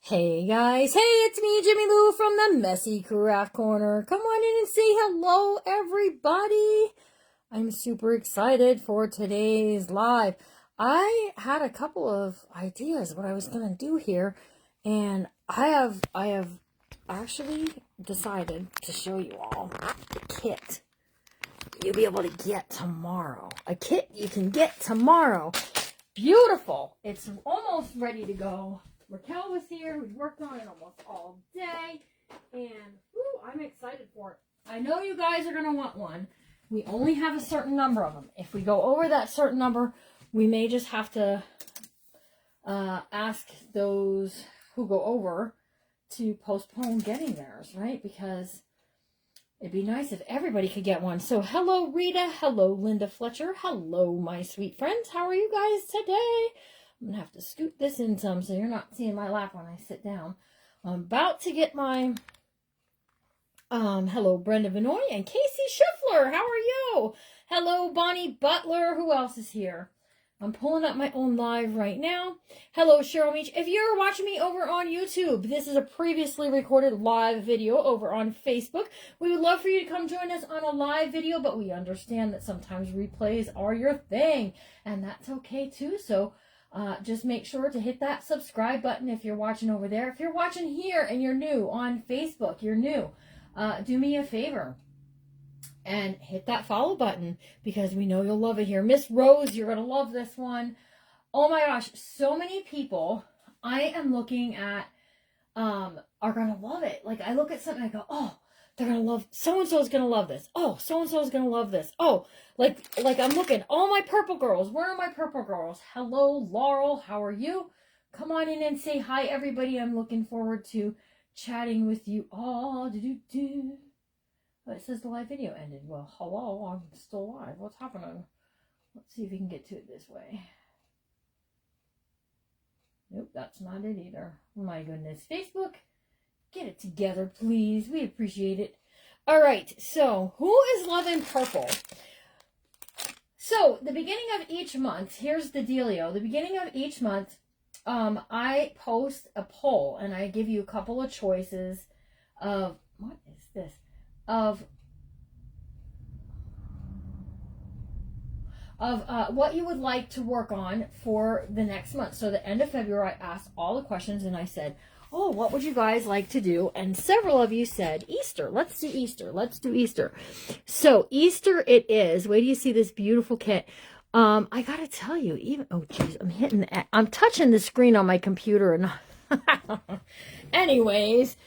Hey guys, hey, it's me, Jimmy Lou from the Messy Craft Corner. Come on in and say hello, everybody. I'm super excited for today's live. I had a couple of ideas what I was gonna do here, and I have actually decided to show you all the kit you'll be able to get tomorrow. A kit you can get tomorrow. Beautiful. It's almost ready to go. Raquel was here. We worked on it almost all day. And I'm excited for it. I know you guys are going to want one. We only have a certain number of them. If we go over that certain number, we may just have to ask those who go over to postpone getting theirs, right? Because it'd be nice if everybody could get one. So hello, Rita. Hello, Linda Fletcher. Hello, my sweet friends. How are you guys today? I'm going to have to scoot this in some so you're not seeing my lap when I sit down. I'm about to get my, hello, Brenda Vinoy and Casey Schiffler. How are you? Hello, Bonnie Butler. Who else is here? I'm pulling up my own live right now. Hello, Cheryl Meach. If you're watching me over on YouTube, this is a previously recorded live video over on Facebook. We would love for you to come join us on a live video, but we understand that sometimes replays are your thing, and that's okay too. So just make sure to hit that subscribe button if you're watching over there. If you're watching here and you're new on Facebook, you're new, do me a favor and hit that follow button because we know you'll love it here. Miss Rose, you're going to love this one. Oh my gosh, so many people I am looking at are going to love it. Like I look at something and I go, oh, they're going to love, so-and-so is going to love this. Oh, so-and-so is going to love this. Oh, like I'm looking, all my purple girls. Where are my purple girls? Hello, Laurel. How are you? Come on in and say hi, everybody. I'm looking forward to chatting with you all. Do-do-do. But it says the live video ended. Well, hello, I'm still live. What's happening? Let's see if we can get to it this way. Nope, that's not it either. My goodness. Facebook, get it together, please. We appreciate it. All right, so who is loving purple? So the beginning of each month, here's the dealio. The beginning of each month, I post a poll, and I give you a couple of choices of, what is this? Of what you would like to work on for the next month. So the end of February, I asked all the questions, and I said, oh, what would you guys like to do? And several of you said, Easter. Let's do Easter. Let's do Easter. So Easter it is. Wait till you see this beautiful kit. I got to tell you, even, oh, geez, I'm touching the screen on my computer. And anyways,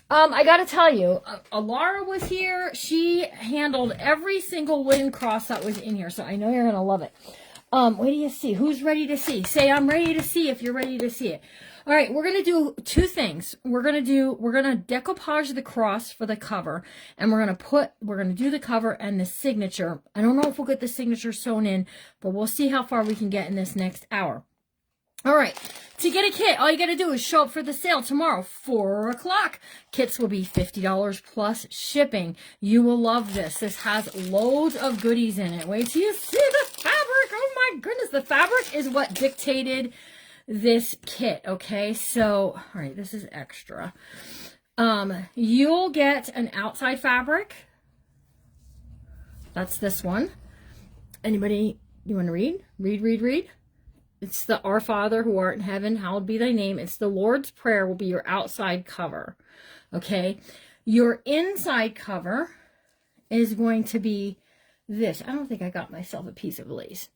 I got to tell you, Alara was here. She handled every single wooden cross that was in here. So I know you're going to love it. Wait till you see. Who's ready to see? Say, I'm ready to see if you're ready to see it. All right, we're going to do two things. We're going to decoupage the cross for the cover, and we're going to do the cover and the signature. I don't know if we'll get the signature sewn in, but we'll see how far we can get in this next hour. All right, to get a kit, all you got to do is show up for the sale tomorrow, 4 o'clock. Kits will be $50 plus shipping. You will love this. This has loads of goodies in it. Wait till you see the fabric. Oh my goodness, the fabric is what dictated this kit, okay? So, all right, this is extra. You'll get an outside fabric. That's this one. Anybody, you want to read? Read. It's the Our Father who art in heaven, hallowed be thy name. It's the Lord's Prayer will be your outside cover, okay? Your inside cover is going to be this. I don't think I got myself a piece of lace.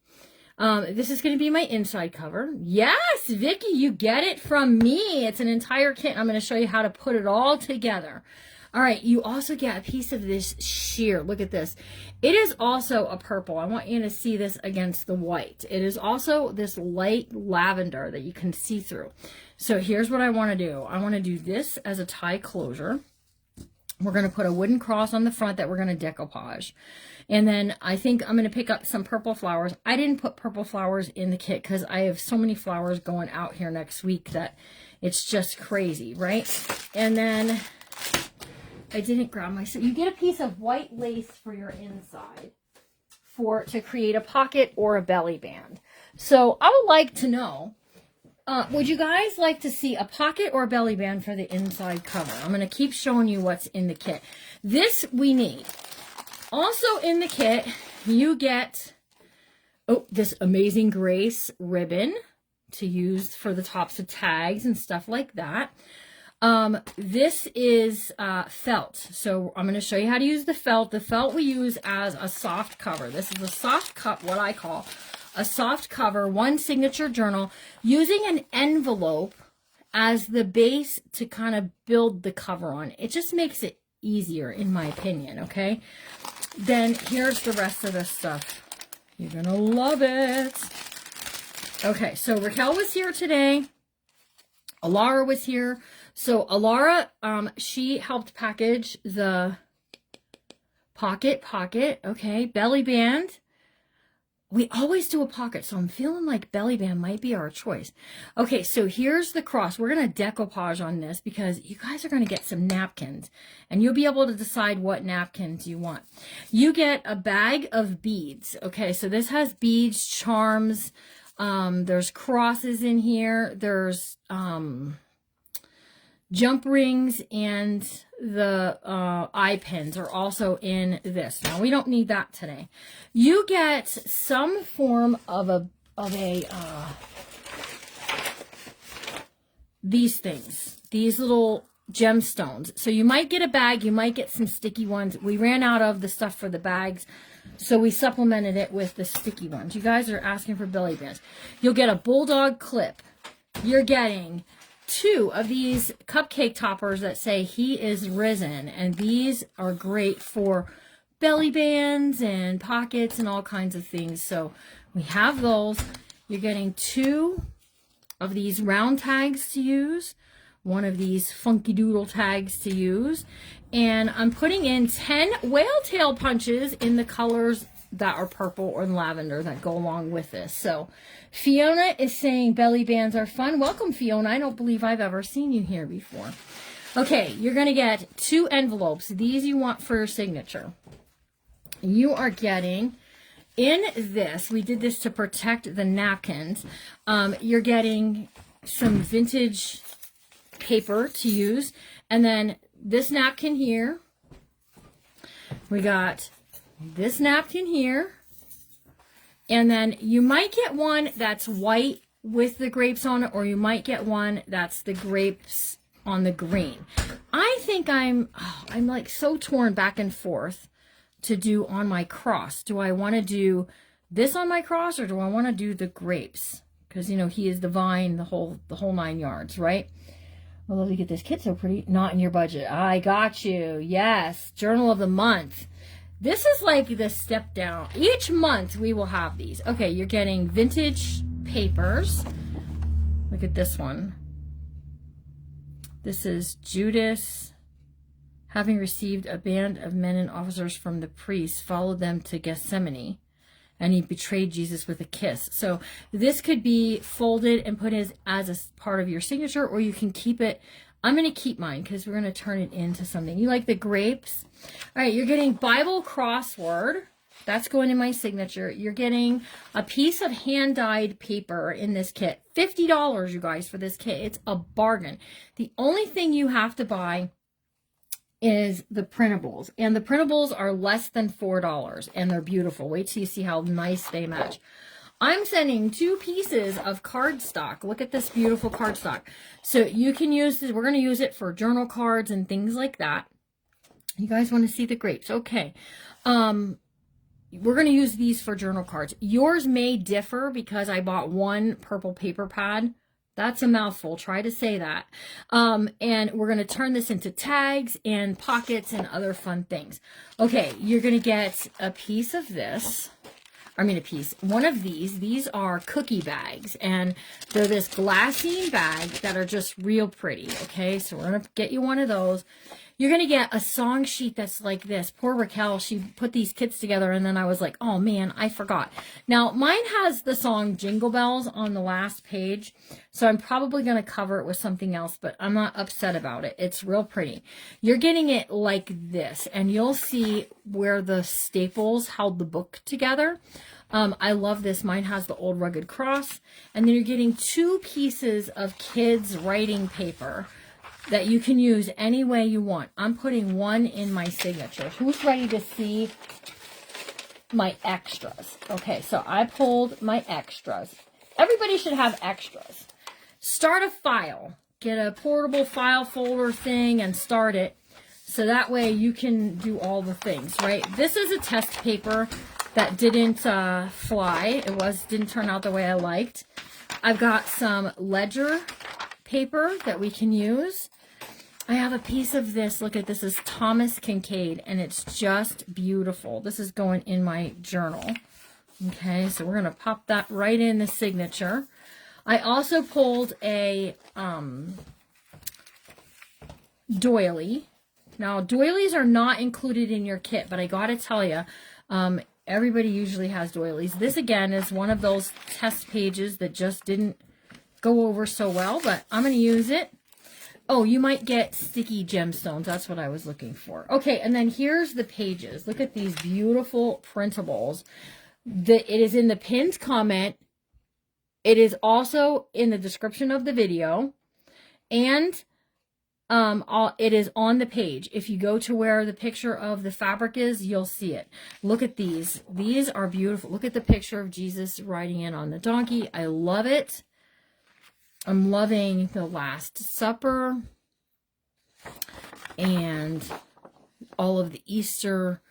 This is going to be my inside cover. Yes, Vicky, you get it from me. It's an entire kit. I'm going to show you how to put it all together. All right, you also get a piece of this sheer. Look at this. It is also a purple. I want you to see this against the white. It is also this light lavender that you can see through. So here's what I want to do. I want to do this as a tie closure. We're going to put a wooden cross on the front that we're going to decoupage. And then I think I'm going to pick up some purple flowers. I didn't put purple flowers in the kit because I have so many flowers going out here next week that it's just crazy, right? And then I didn't grab my, so you get a piece of white lace for your inside to create a pocket or a belly band. So I would like to know, would you guys like to see a pocket or a belly band for the inside cover? I'm going to keep showing you what's in the kit. This we need. Also in the kit, you get, this Amazing Grace ribbon to use for the tops of tags and stuff like that. This is felt. So I'm going to show you how to use the felt. The felt we use as a soft cover. This is a soft cut, what I call a soft cover, one signature journal, using an envelope as the base to kind of build the cover on. It just makes it easier, in my opinion, okay? Then here's the rest of the stuff. You're gonna love it. Okay, so Raquel was here today. Alara was here. So Alara, she helped package the pocket, okay, belly band. We always do a pocket, so I'm feeling like belly band might be our choice. Okay, so here's the cross. We're going to decoupage on this because you guys are going to get some napkins, and you'll be able to decide what napkins you want. You get a bag of beads. Okay, so this has beads, charms. There's crosses in here. There's jump rings, and the eye pins are also in this. Now we don't need that today. You get some form of these things, these little gemstones. So you might get a bag, you might get some sticky ones. We ran out of the stuff for the bags, so we supplemented it with the sticky ones. You guys are asking for belly bands. You'll get a bulldog clip. You're getting 2 of these cupcake toppers that say he is risen, and these are great for belly bands and pockets and all kinds of things. So we have those. You're getting 2 of these round tags to use, 1 of these funky doodle tags to use, and I'm putting in 10 whale tail punches in the colors that are purple or lavender that go along with this. So Fiona is saying belly bands are fun. Welcome, Fiona. I don't believe I've ever seen you here before. Okay, you're going to get 2 envelopes. These you want for your signature. You are getting, in this, we did this to protect the napkins. You're getting some vintage paper to use. And then this napkin here. We got this napkin here. And then you might get one that's white with the grapes on it, or you might get one that's the grapes on the green. I think I'm like so torn back and forth to do on my cross. Do I want to do this on my cross, or do I want to do the grapes? Because, you know, he is the vine, the whole 9 yards, right? I love to get this kit so pretty. Not in your budget. I got you. Yes. Journal of the month. This is like the step down. Each month we will have these. Okay, you're getting vintage papers. Look at this one. This is Judas, having received a band of men and officers from the priests, followed them to Gethsemane, and he betrayed Jesus with a kiss. So this could be folded and put as a part of your signature, or you can keep it. I'm going to keep mine because we're going to turn it into something. You like the grapes? All right, you're getting Bible crossword. That's going in my signature. You're getting a piece of hand-dyed paper in this kit. $50, you guys, for this kit. It's a bargain. The only thing you have to buy is the printables. And the printables are less than $4, and they're beautiful. Wait till you see how nice they match. I'm sending 2 pieces of cardstock. Look at this beautiful cardstock. So you can use this. We're going to use it for journal cards and things like that. You guys want to see the grapes? Okay. We're going to use these for journal cards. Yours may differ because I bought 1 purple paper pad. That's a mouthful. Try to say that. And we're going to turn this into tags and pockets and other fun things. Okay, you're going to get a piece of this. One of these. These are cookie bags, and they're this glassine bag that are just real pretty. Okay, so we're going to get you one of those. You're going to get a song sheet that's like this. Poor Raquel, she put these kits together, and then I was like, oh man, I forgot. Now, mine has the song Jingle Bells on the last page, so I'm probably going to cover it with something else, but I'm not upset about it. It's real pretty. You're getting it like this, and you'll see where the staples held the book together. I love this. Mine has the old rugged cross. And then you're getting 2 pieces of kids writing paper that you can use any way you want. I'm putting one in my signature. Who's ready to see my extras? Okay, so I pulled my extras. Everybody should have extras. Start a file. Get a portable file folder thing and start it. So that way you can do all the things, right? This is a test paper that didn't fly. Didn't turn out the way I liked. I've got some ledger paper that we can use. I have a piece of this. Look at this. Is Thomas Kincaid, and it's just beautiful. This is going in my journal. Okay, so we're going to pop that right in the signature. I also pulled a doily. Now, doilies are not included in your kit, but I got to tell you, everybody usually has doilies. This, again, is one of those test pages that just didn't go over so well, but I'm going to use it. Oh, you might get sticky gemstones. That's what I was looking for. Okay, and then here's the pages. Look at these beautiful printables. It is in the pinned comment. It is also in the description of the video. And it is on the page. If you go to where the picture of the fabric is, you'll see it. Look at these. These are beautiful. Look at the picture of Jesus riding in on the donkey. I love it. I'm loving the Last Supper and all of the Easter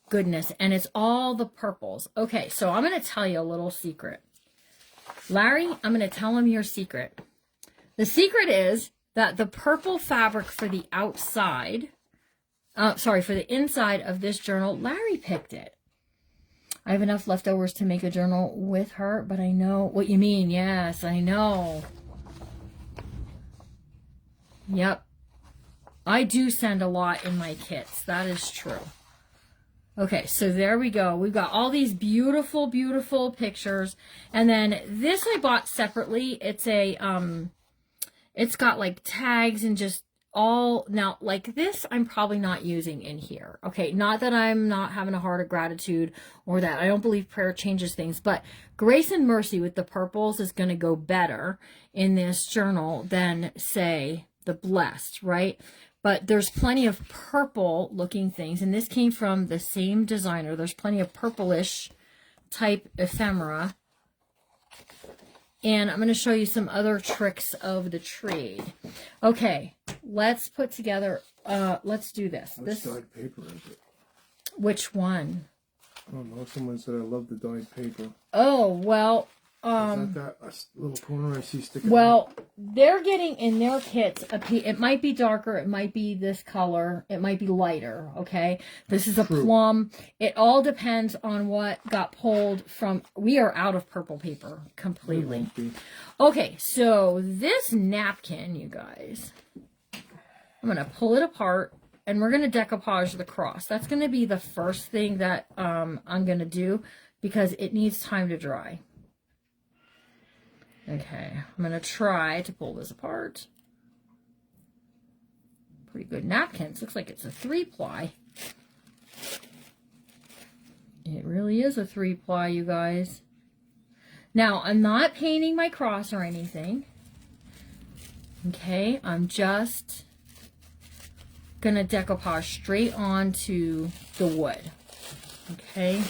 goodness. And it's all the purples. Okay, so I'm going to tell you a little secret. Larry, I'm going to tell him your secret. The secret is that the purple fabric for the outside, for the inside of this journal, Larry picked it. I have enough leftovers to make a journal with her, but I know what you mean. Yes, I know. Yep. I do send a lot in my kits. That is true. Okay, so there we go. We've got all these beautiful, beautiful pictures. And then this I bought separately. It's a, it's got like tags and just all, now like this I'm probably not using in here. Okay, not that I'm not having a heart of gratitude or that I don't believe prayer changes things, but Grace and Mercy with the purples is going to go better in this journal than, say, the Blessed, right? But there's plenty of purple looking things, and this came from the same designer. There's plenty of purplish type ephemera. And I'm going to show you some other tricks of the trade. Okay, let's put together, let's do this. Which dyed paper is it? Which one? I don't know. Someone said I love the dyed paper. Oh, well, is that little corner I see sticking well, out? they're getting in their kits, it might be darker, it might be this color, it might be lighter, okay? This is a plum. It all depends on what got pulled from, we are out of purple paper completely. Okay, so this napkin, you guys, I'm going to pull it apart, and we're going to decoupage the cross. That's going to be the first thing that I'm going to do, because it needs time to dry. Okay, I'm going to try to pull this apart. Pretty good napkins. Looks like it's a 3-ply. It really is a 3-ply, you guys. Now, I'm not painting my cross or anything. Okay, I'm just going to decoupage straight onto the wood. Okay.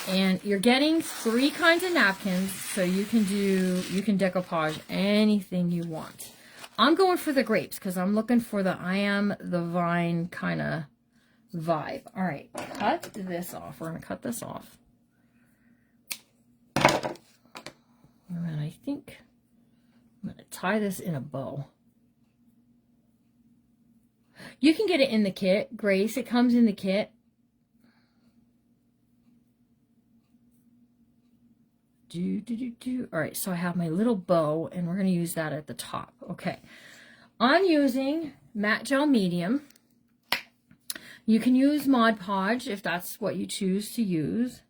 And you're getting 3 kinds of napkins, so you can decoupage anything you want. I'm going for the grapes because I'm looking for the I am the vine kind of vibe. All right, cut this off. We're going to cut this off. And then I think I'm going to tie this in a bow. You can get it in the kit, Grace. It comes in the kit. All right, so I have my little bow, and we're going to use that at the top. Okay, I'm using matte gel medium. You can use Mod Podge if that's what you choose to use.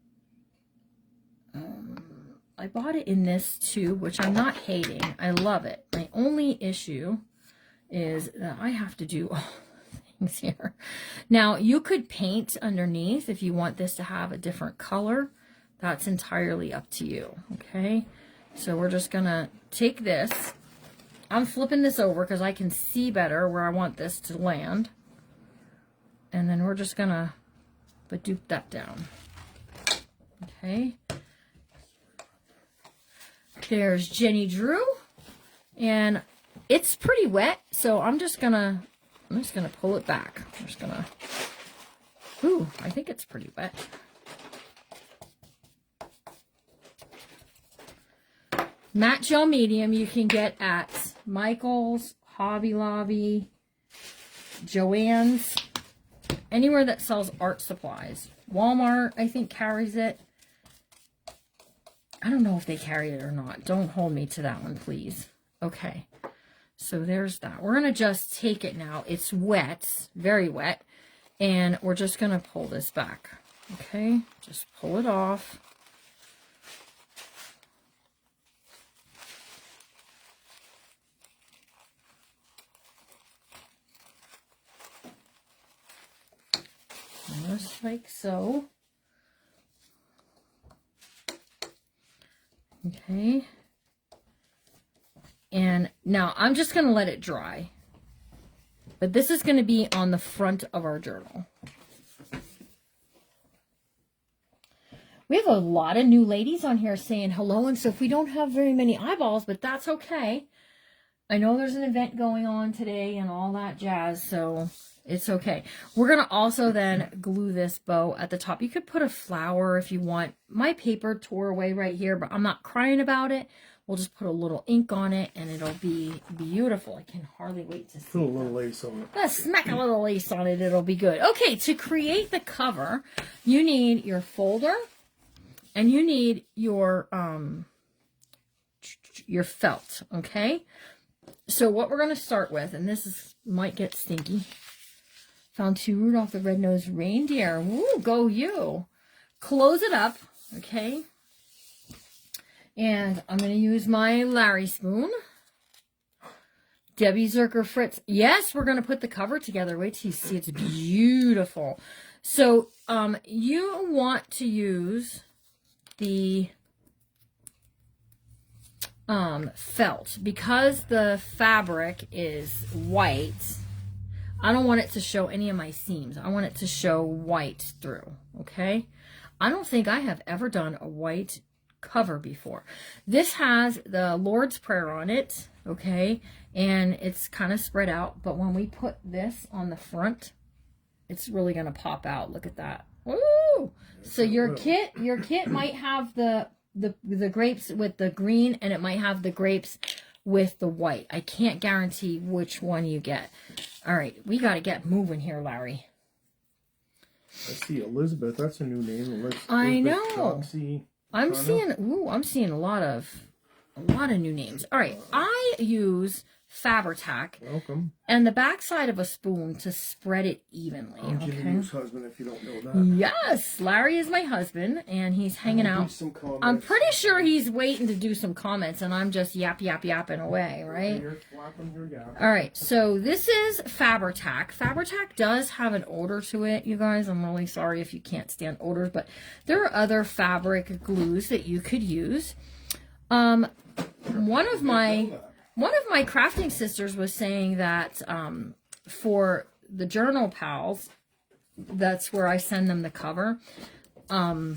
I bought it in this too, which I'm not hating. I love it. My only issue is that I have to do all things here. Now, you could paint underneath if you want this to have a different color. That's entirely up to you, okay? So we're just gonna take this. I'm flipping this over because I can see better where I want this to land. And then we're just gonna dupe that down. Okay. There's Jenny Drew. And it's pretty wet, so I'm just gonna pull it back. I'm just gonna, ooh, I think it's pretty wet. Matte gel medium you can get at Michael's, Hobby Lobby, Joann's, anywhere that sells art supplies. Walmart, I think, carries it. I don't know if they carry it or not. Don't hold me to that one, please. Okay, so there's that. We're going to just take it now. It's wet, very wet, and we're just going to pull this back. Okay, just pull it off. Just like so. Okay. And now I'm just going to let it dry. But this is going to be on the front of our journal. We have a lot of new ladies on here saying hello, and so if we don't have very many eyeballs, but that's okay. I know there's an event going on today and all that jazz, so it's okay. We're going to also then glue this bow at the top. You could put a flower if you want. My paper tore away right here, but I'm not crying about it. We'll just put a little ink on it, and it'll be beautiful. I can hardly wait to see it. Put a little lace on it. Let's smack a little lace on it. It'll be good. Okay, to create the cover, you need your folder, and you need your felt, okay? So what we're going to start with, and might get stinky. Found 2 Rudolph the Red-Nosed Reindeer. Woo, go you. Close it up, okay? And I'm going to use my Larry spoon. Debbie Zerker Fritz. Yes, we're going to put the cover together. Wait till you see. It's beautiful. So you want to use the felt. Because the fabric is white, I don't want it to show any of my seams. I want it to show white through, okay? I don't think I have ever done a white cover before. This has the Lord's Prayer on it, okay? And it's kind of spread out, but when we put this on the front, it's really going to pop out. Look at that. Woo! So your kit might have the grapes with the green, and it might have the grapes with the white. I can't guarantee which one you get. All right, we got to get moving here, Larry. I see Elizabeth. That's a new name. Elizabeth I know. Chauncey, I'm seeing a lot of new names. All right, I use Fabri-Tac. Welcome. And the backside of a spoon to spread it evenly. I'm okay? Jimmy Lou's husband, if you don't know that. Yes, Larry is my husband, and he's hanging out. I'm pretty sure he's waiting to do some comments, and I'm just yapping away, right? You're flapping your gap. All right, so this is Fabri-Tac. Fabri-Tac does have an odor to it, you guys. I'm really sorry if you can't stand odors, but there are other fabric glues that you could use. One of my crafting sisters was saying that for the journal pals, that's where I send them the cover. They're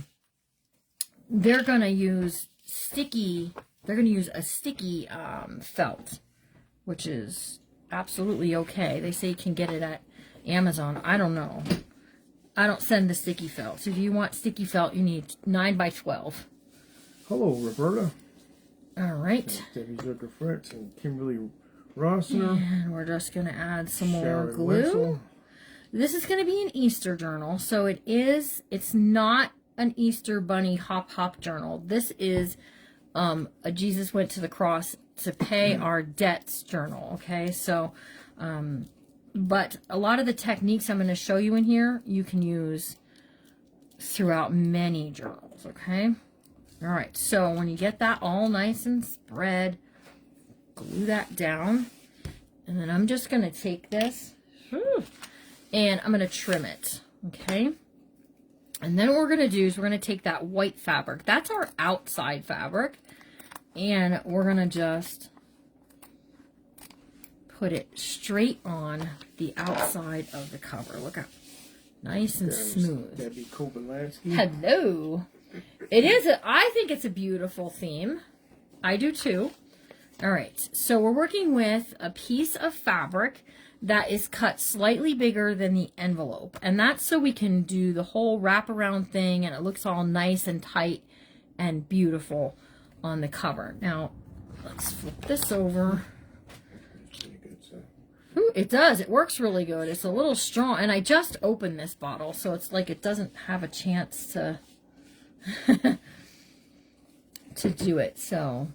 gonna use a sticky felt, which is absolutely okay. They say you can get it at Amazon. I don't know. I don't send the sticky felt. So if you want sticky felt, you need 9 by 12. Hello, Roberta. All right. Debbie Zerker Fritz and Kimberly Rossner. And we're just going to add some more Sharon glue. Wetzel. This is going to be an Easter journal. So it's not an Easter bunny hop journal. This is a Jesus went to the cross to pay our debts journal. Okay. So, but a lot of the techniques I'm going to show you in here, you can use throughout many journals. Okay. All right, so when you get that all nice and spread, glue that down. And then I'm just going to take this and I'm going to trim it. Okay. And then what we're going to do is we're going to take that white fabric. That's our outside fabric. And we're going to just put it straight on the outside of the cover. Look how nice and smooth. Debbie Kobelansky. Hello. It is I think it's a beautiful theme. I do too. All right. So we're working with a piece of fabric that is cut slightly bigger than the envelope. And that's so we can do the whole wraparound thing and it looks all nice and tight and beautiful on the cover. Now, let's flip this over. Ooh, it does. It works really good. It's a little strong. And I just opened this bottle, so it's like it doesn't have a chance to, to do it. So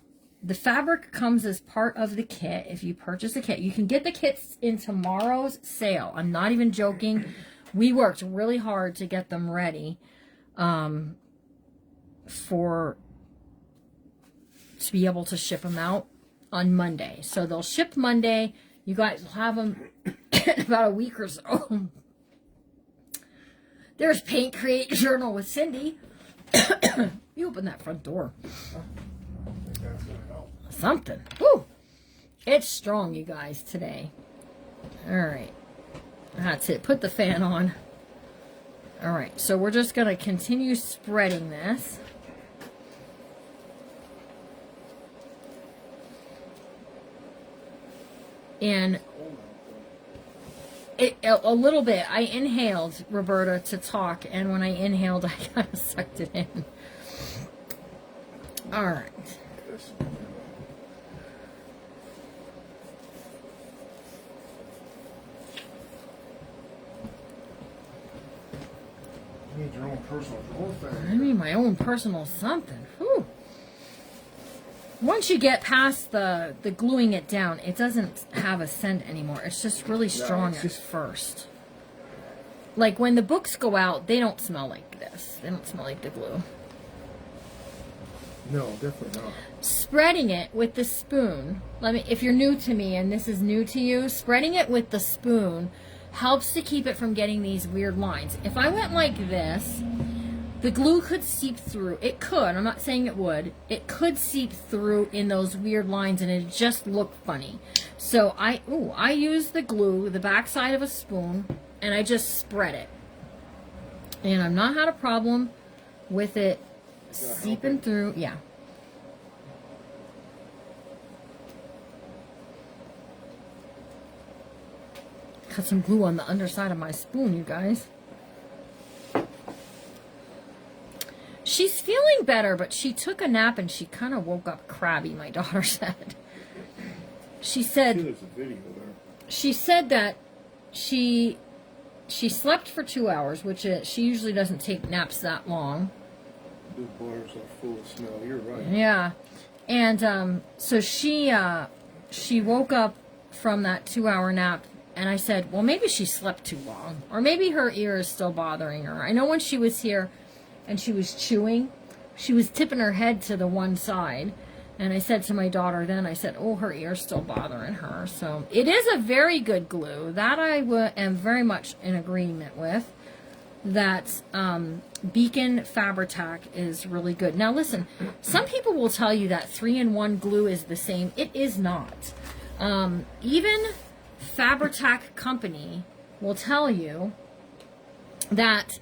the fabric comes as part of the kit. If you purchase a kit, you can get the kits in tomorrow's sale. I'm not even joking. We worked really hard to get them ready to be able to ship them out on Monday. So they'll ship Monday. You guys will have them in about a week or so. There's Paint Create Journal with Cindy. You open that front door. Something. Woo! It's strong, you guys, today. All right. That's it. Put the fan on. All right. So we're just going to continue spreading this. And a little bit. I inhaled, Roberta, to talk. And when I inhaled, I kind of sucked it in. All right. You need your own personal drawer fan. I need my own personal something. Whew. Once you get past the gluing it down, it doesn't have a scent anymore. It's just really strong at first. Like when the books go out, they don't smell like this. They don't smell like the glue. No, definitely not. Spreading it with the spoon. If you're new to me and this is new to you, spreading it with the spoon helps to keep it from getting these weird lines. If I went like this, the glue could seep through. It could. I'm not saying it would. It could seep through in those weird lines and it just look funny. So I use the glue, the back side of a spoon, and I just spread it. And I've not had a problem with it seeping through. Yeah. Got some glue on the underside of my spoon, you guys. She's feeling better, but she took a nap and she kind of woke up crabby, my daughter said. She said that she slept for 2 hours, which she usually doesn't take naps that long. The bars are full of smell. You're right. Yeah. And so she woke up from that 2-hour nap, and I said, well, maybe she slept too long, or maybe her ear is still bothering her. I know when she was here and she was chewing, she was tipping her head to the one side. And I said to my daughter then, I said, oh, her ear's still bothering her. So it is a very good glue. That I am very much in agreement with. That Beacon Fabri-Tac is really good. Now listen, some people will tell you that 3-in-1 glue is the same. It is not. Even Fabri-Tac company will tell you that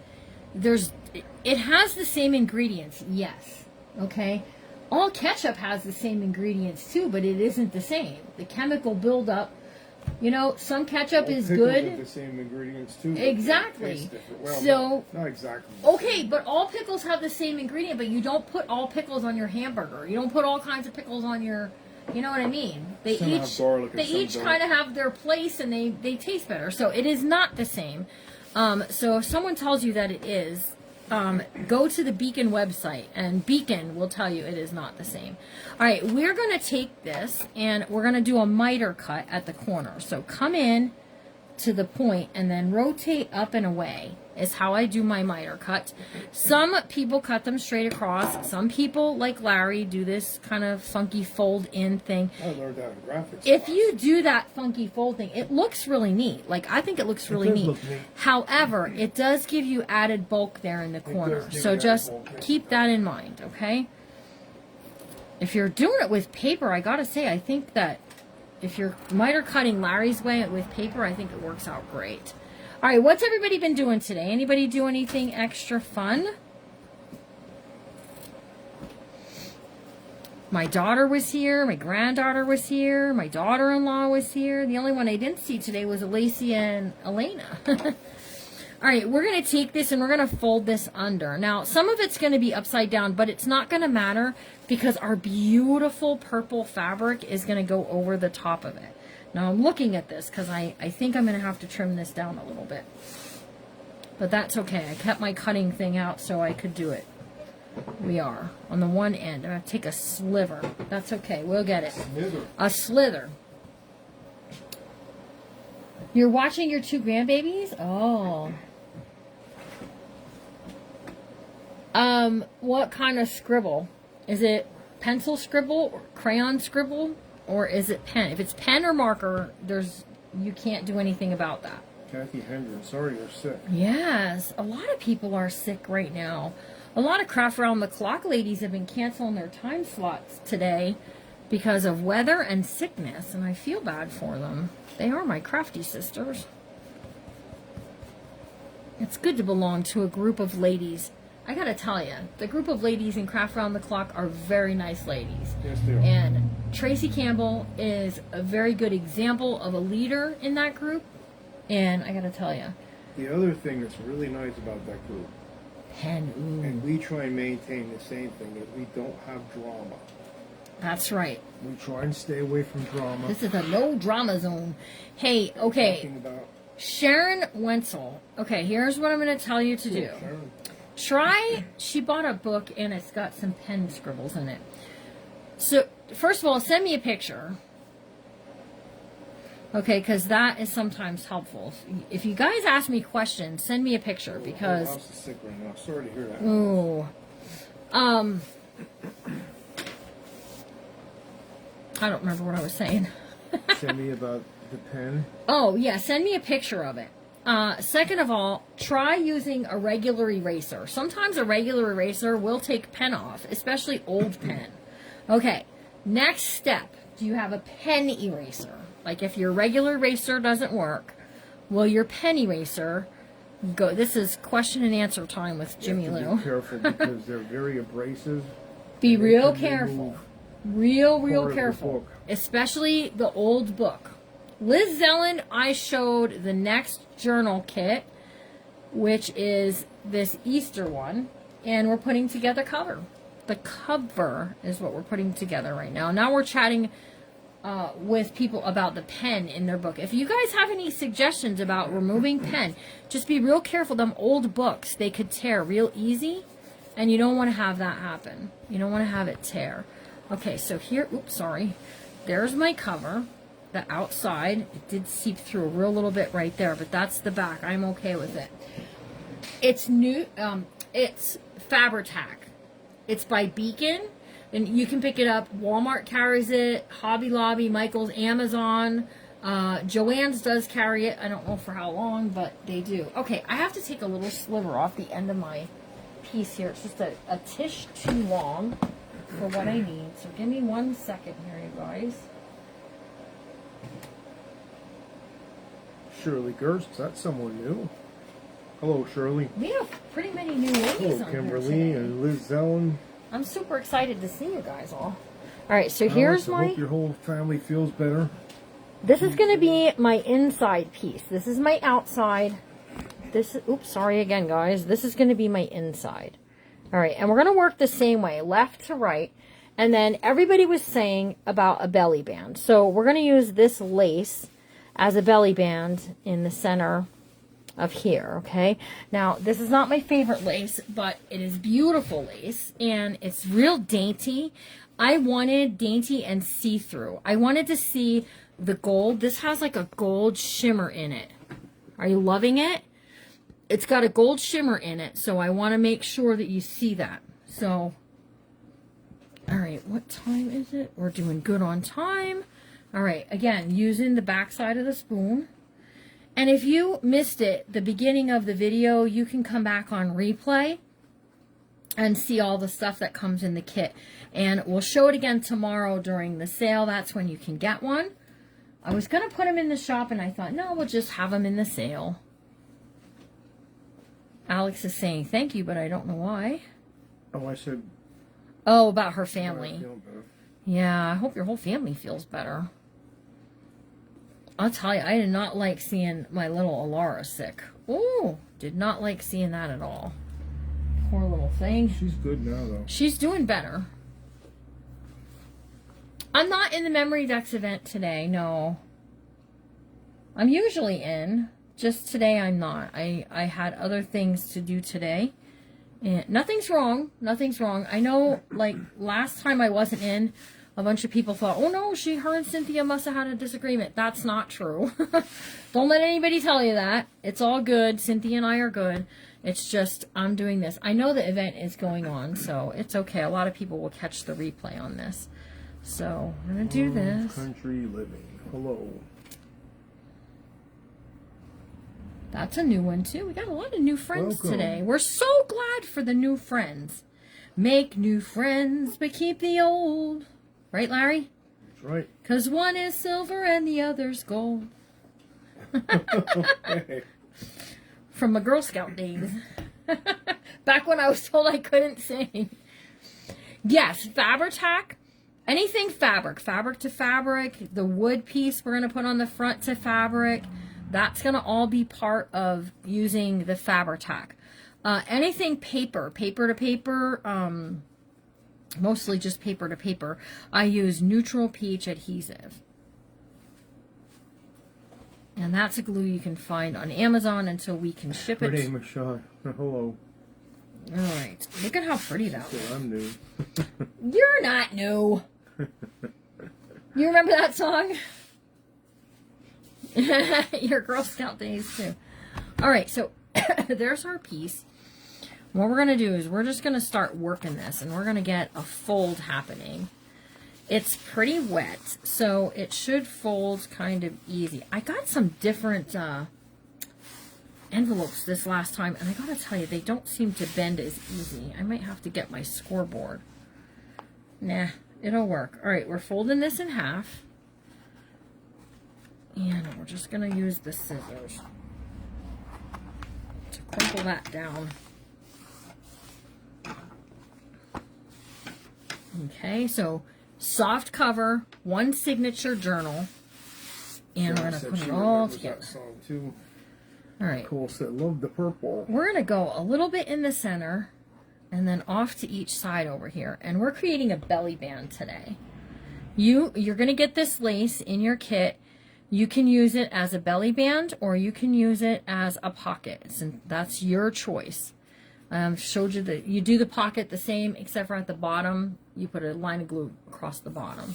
it has the same ingredients, yes, okay? All ketchup has the same ingredients too, but it isn't the same. The chemical buildup, you know, some ketchup is good. Have the same ingredients too. Exactly. Well, so not exactly. Okay, but all pickles have the same ingredient, but you don't put all pickles on your hamburger. You don't put all kinds of pickles on your, you know what I mean? They each kind of have their place and they taste better. So it is not the same. So if someone tells you that it is, go to the Beacon website, and Beacon will tell you it is not the same. All right, we're going to take this, and we're going to do a miter cut at the corner. So come in to the point, and then rotate up and away. is how I do my miter cut. Some people cut them straight across. Some people, like Larry, do this kind of funky fold in thing. I learned that in graphics. If you do that funky fold thing, it looks really neat. Like, I think it looks really neat. Look neat. However, it does give you added bulk there in the corner. So just keep that in mind, okay? If you're doing it with paper, I gotta say, I think that if you're miter cutting Larry's way with paper, I think it works out great. All right, what's everybody been doing today? Anybody do anything extra fun? My daughter was here. My granddaughter was here. My daughter-in-law was here. The only one I didn't see today was Alacia and Elena. All right, we're going to take this and we're going to fold this under. Now, some of it's going to be upside down, but it's not going to matter because our beautiful purple fabric is going to go over the top of it. Now, I'm looking at this because I think I'm going to have to trim this down a little bit. But that's okay. I kept my cutting thing out so I could do it. We are on the one end. I'm going to take a sliver. That's okay. We'll get it. A slither. You're watching your two grandbabies? Oh. What kind of scribble? Is it pencil scribble or crayon scribble, or is it pen? If it's pen or marker, you can't do anything about that. Kathy Hendren, sorry you're sick. Yes, a lot of people are sick right now. A lot of Craft Around the Clock ladies have been canceling their time slots today because of weather and sickness, and I feel bad for them. They are my crafty sisters. It's good to belong to a group of ladies. I gotta tell you, the group of ladies in Craft Around the Clock are very nice ladies. Yes, they are. And Tracy Campbell is a very good example of a leader in that group. And I gotta tell you, the other thing that's really nice about that group, and we try and maintain the same thing, is we don't have drama. That's right. We try and stay away from drama. This is a no drama zone. Hey, okay. Sharon Wenzel. Okay, here's what I'm going to tell you to do. She bought a book and it's got some pen scribbles in it. So, first of all, send me a picture. Okay, because that is sometimes helpful. If you guys ask me questions, send me a picture because... I'm sick right now. Sorry to hear that. Ooh. I don't remember what I was saying. Send me about the pen. Oh, yeah. Send me a picture of it. Second of all, try using a regular eraser. Sometimes a regular eraser will take pen off, especially old pen. Okay. Next step. Do you have a pen eraser? Like if your regular eraser doesn't work, will your pen eraser go? This is question and answer time with Jimmy Lou. Be careful because they're very abrasive. Be real careful. Real careful. Especially the old book. Liz Zellen, I showed the next journal kit, which is this Easter one, and we're putting together cover. The cover is what we're putting together right now. Now we're chatting with people about the pen in their book. If you guys have any suggestions about removing pen, just be real careful. Them old books, they could tear real easy, and you don't want to have that happen. You don't want to have it tear. Okay, so here, oops, sorry. There's my cover. The outside, it did seep through a real little bit right there, but that's the back. I'm okay with it. It's new. It's Fabri-Tac. It's by Beacon, and you can pick it up. Walmart carries it. Hobby Lobby, Michael's, Amazon. Joann's does carry it. I don't know for how long, but they do. Okay, I have to take a little sliver off the end of my piece here. It's just a tish too long for what I need. So give me 1 second here, you guys. Shirley Gerst, that's someone new. Hello, Shirley. We have pretty many new ladies Hello, on Kimberly here today. and Liz Zellen. I'm super excited to see you guys all. All right, so here's I hope your whole family feels better. This is going to be my inside piece. This is my outside. This, oops, sorry again, guys. This is going to be my inside. All right, and we're going to work the same way, left to right. And then everybody was saying about a belly band. So we're going to use this lace as a belly band in the center of here, okay? Now, this is not my favorite lace, but it is beautiful lace, and it's real dainty. I wanted dainty and see-through. I wanted to see the gold. This has like a gold shimmer in it. Are you loving it? it's got a gold shimmer in it, so I want to make sure that you see that. So, all right, what time is it? We're doing good on time. All right, again, using the back side of the spoon. And if you missed it, the beginning of the video, you can come back on replay and see all the stuff that comes in the kit. And we'll show it again tomorrow during the sale. That's when you can get one. I was going to put them in the shop, and I thought, no, we'll just have them in the sale. Alex is saying thank you, but I don't know why. Oh, I said... Oh, about her family. I feel better. Yeah, I hope your whole family feels better. I'll tell you, I did not like seeing my little Alara sick. Ooh, did not like seeing that at all. Poor little thing. She's good now, though. She's doing better. I'm not in the Memory Decks event today, no. I'm usually in. Just today I'm not. I had other things to do today. And nothing's wrong. Nothing's wrong. I know, like, last time I wasn't in, a bunch of people thought, oh no, her and Cynthia must have had a disagreement. That's not true. Don't let anybody tell you that. It's all good. Cynthia and I are good. It's just, I'm doing this. I know the event is going on, so it's okay. A lot of people will catch the replay on this. So, we're going to do this. Country living. Hello. That's a new one, too. We got a lot of new friends Welcome. today. We're so glad for the new friends. Make new friends, but keep the old. Right, Larry? That's right. 'Cause one is silver and the other's gold. From my Girl Scout days. Back when I was told I couldn't sing. Yes, Fabri-Tac. Anything fabric. Fabric to fabric. The wood piece we're going to put on the front to fabric. That's going to all be part of using the Fabri-Tac. Anything paper. Paper to paper. Mostly just paper to paper. I use Neutral Peach adhesive. And that's a glue you can find on Amazon until we can ship it. Pretty Michelle. Hello. Alright. Look at how pretty that So was. I'm new. You're not new. You remember that song? Your Girl Scout days too. Alright, so there's our piece. What we're going to do is we're just going to start working this, and we're going to get a fold happening. It's pretty wet, so it should fold kind of easy. I got some different envelopes this last time, and I got to tell you, they don't seem to bend as easy. I might have to get my scoreboard. Nah, it'll work. All right, we're folding this in half, and we're just going to use the scissors to crumple that down. Okay, so soft cover, one signature journal, and we're going to put it all together. Song too. All right. Cool. Said love the purple. We're going to go a little bit in the center and then off to each side over here. And we're creating a belly band today. You're going to get this lace in your kit. You can use it as a belly band or you can use it as a pocket. And that's your choice. Showed you that you do the pocket the same, except for at the bottom, you put a line of glue across the bottom.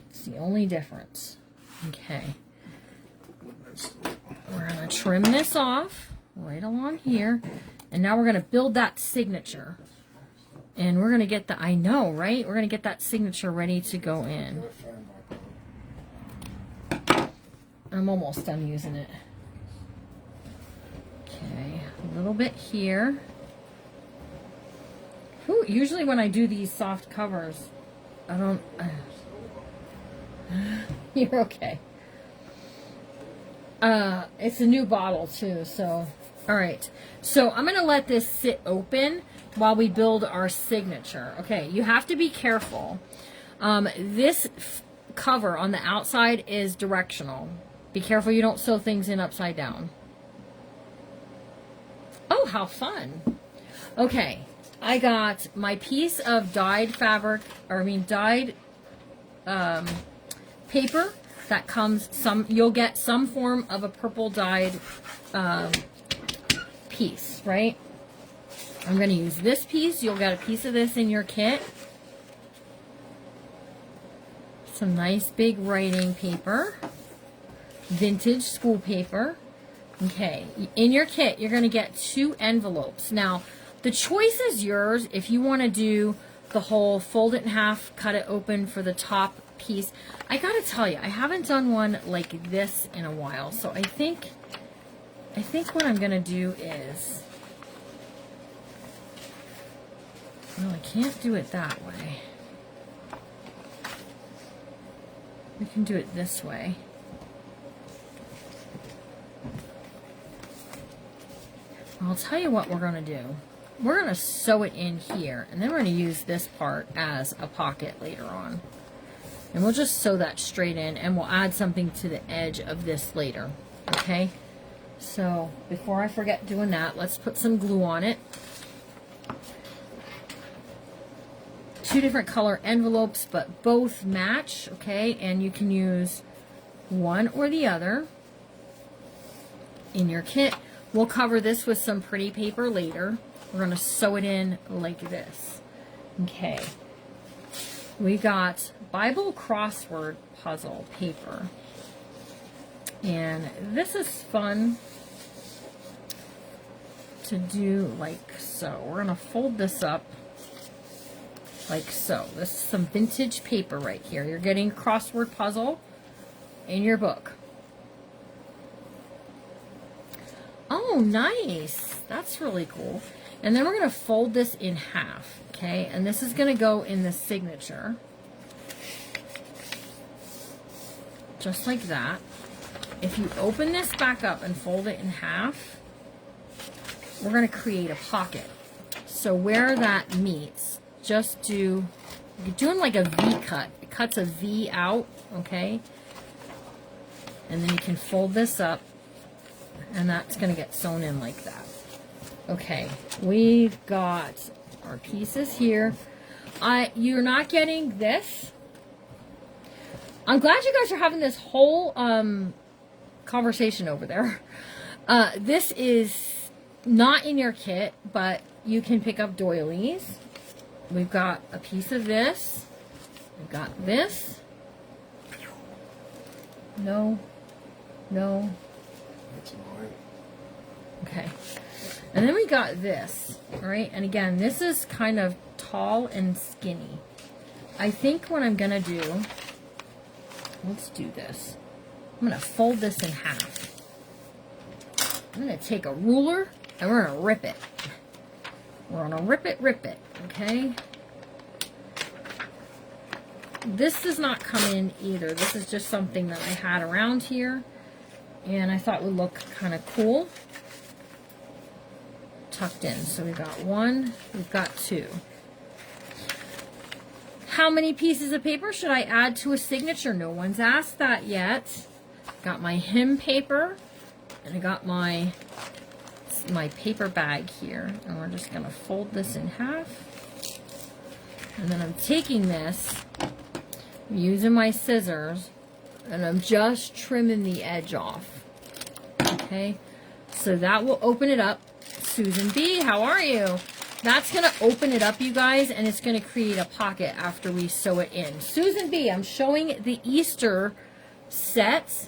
It's the only difference. Okay. We're going to trim this off right along here. And now we're going to build that signature. And we're going to get the, I know, right? We're going to get that signature ready to go in. I'm almost done using it. Okay, a little bit here. Whew, usually when I do these soft covers, I don't... You're okay. It's a new bottle too, so... Alright, so I'm going to let this sit open while we build our signature. Okay, you have to be careful. This cover on the outside is directional. Be careful you don't sew things in upside down. Oh, how fun. Okay, I got my piece of dyed fabric, dyed paper that comes, you'll get some form of a purple dyed piece, right? I'm going to use this piece. You'll get a piece of this in your kit. Some nice big writing paper. Vintage school paper. Okay, in your kit, you're going to get 2 envelopes. Now, the choice is yours if you want to do the whole fold it in half, cut it open for the top piece. I got to tell you, I haven't done one like this in a while, so I think what I'm going to do is, well, I can't do it that way. We can do it this way. I'll tell you what we're going to do. We're going to sew it in here, and then we're going to use this part as a pocket later on. And we'll just sew that straight in, and we'll add something to the edge of this later. Okay? So, before I forget doing that, let's put some glue on it. 2 different color envelopes, but both match, okay? And you can use one or the other in your kit. We'll cover this with some pretty paper later. We're going to sew it in like this. Okay. We got Bible crossword puzzle paper. And this is fun to do like so. We're going to fold this up like so. This is some vintage paper right here. You're getting crossword puzzle in your book. Oh, nice. That's really cool. And then we're going to fold this in half, okay? And this is going to go in the signature. Just like that. If you open this back up and fold it in half, we're going to create a pocket. So where that meets, just do, you're doing like a V cut. It cuts a V out, okay? And then you can fold this up, and that's going to get sewn in like that. Okay, we've got our pieces here. You're not getting this. I'm glad you guys are having this whole conversation over there. This is not in your kit, but you can pick up doilies. We've got a piece of this. We've got this. No. No. That's mine. Okay. And then we got this, all right? And again, this is kind of tall and skinny. I think what I'm going to do, let's do this. I'm going to fold this in half. I'm going to take a ruler and we're going to rip it. We're going to rip it, okay? This does not come in either. This is just something that I had around here and I thought would look kind of cool. Tucked in. So we've got 1, we've got 2. How many pieces of paper should I add to a signature? No one's asked that yet. Got my hymn paper, and I got my paper bag here, and we're just gonna fold this in half. And then I'm taking this, I'm using my scissors, and I'm just trimming the edge off. Okay, so that will open it up. Susan B, how are you? That's going to open it up, you guys, and it's going to create a pocket after we sew it in. Susan B, I'm showing the Easter set,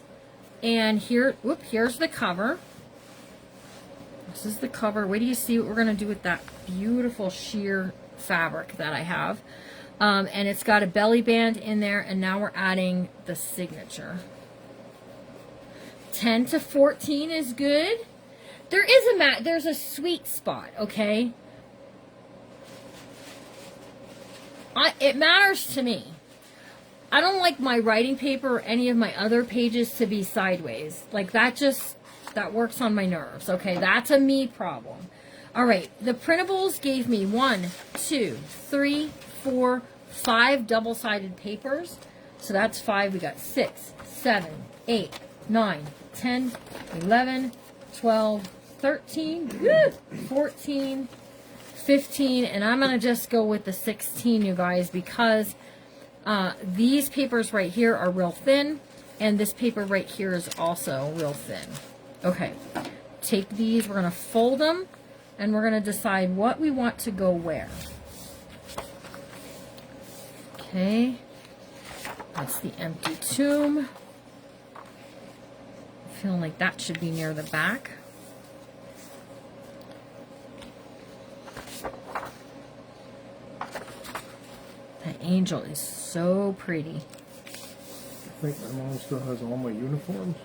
and here, whoop, here's the cover. This is the cover. Wait till you see what we're going to do with that beautiful sheer fabric that I have. And it's got a belly band in there, and now we're adding the signature. 10 to 14 is good. There is there's a sweet spot, okay? It matters to me. I don't like my writing paper or any of my other pages to be sideways. Like that works on my nerves, okay? That's a me problem. All right, the printables gave me 1, 2, 3, 4, 5 double-sided papers. So that's 5. We got 6, 7, 8, 9, 10, 11, 12, 13, 14, 15, and I'm going to just go with the 16, you guys, because these papers right here are real thin, and this paper right here is also real thin. Okay, take these, we're going to fold them, and we're going to decide what we want to go where. Okay, that's the empty tomb. feeling like that should be near the back. That angel is so pretty. I think my mom still has all my uniforms.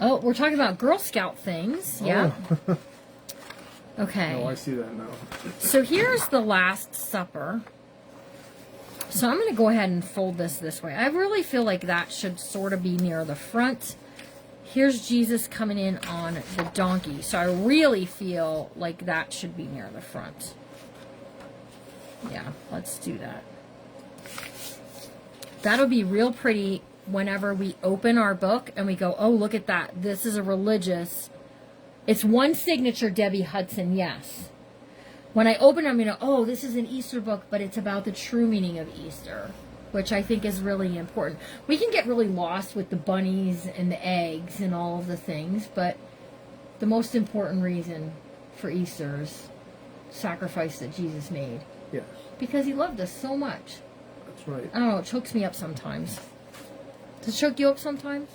Oh, we're talking about Girl Scout things. Yeah. Oh. Okay. Oh, I see that now. So here's the Last Supper. So I'm going to go ahead and fold this way. I really feel like that should sort of be near the front. Here's Jesus coming in on the donkey. So I really feel like that should be near the front. Yeah, let's do that. That'll be real pretty whenever we open our book and we go, oh, look at that. This is a religious. It's one signature, Debbie Hudson, yes. When I open it, I'm going to, oh, this is an Easter book, but it's about the true meaning of Easter, which I think is really important. We can get really lost with the bunnies and the eggs and all of the things, but the most important reason for Easter is sacrifice that Jesus made. Yes. Because he loved us so much. That's right. I don't know, it chokes me up sometimes. Does it choke you up sometimes?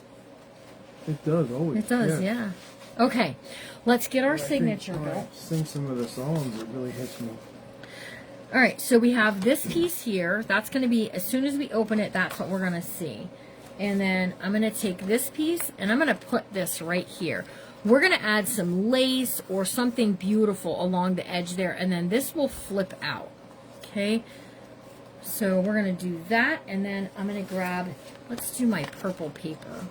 It does, always. It does, yeah. Okay, let's get our signature When I book. sing some of the songs, it really hits me. All right, so we have this piece here. That's going to be, as soon as we open it, that's what we're going to see. And then I'm going to take this piece, and I'm going to put this right here. We're going to add some lace or something beautiful along the edge there, and then this will flip out. Okay, so we're going to do that, and then I'm going to grab, let's do my purple paper.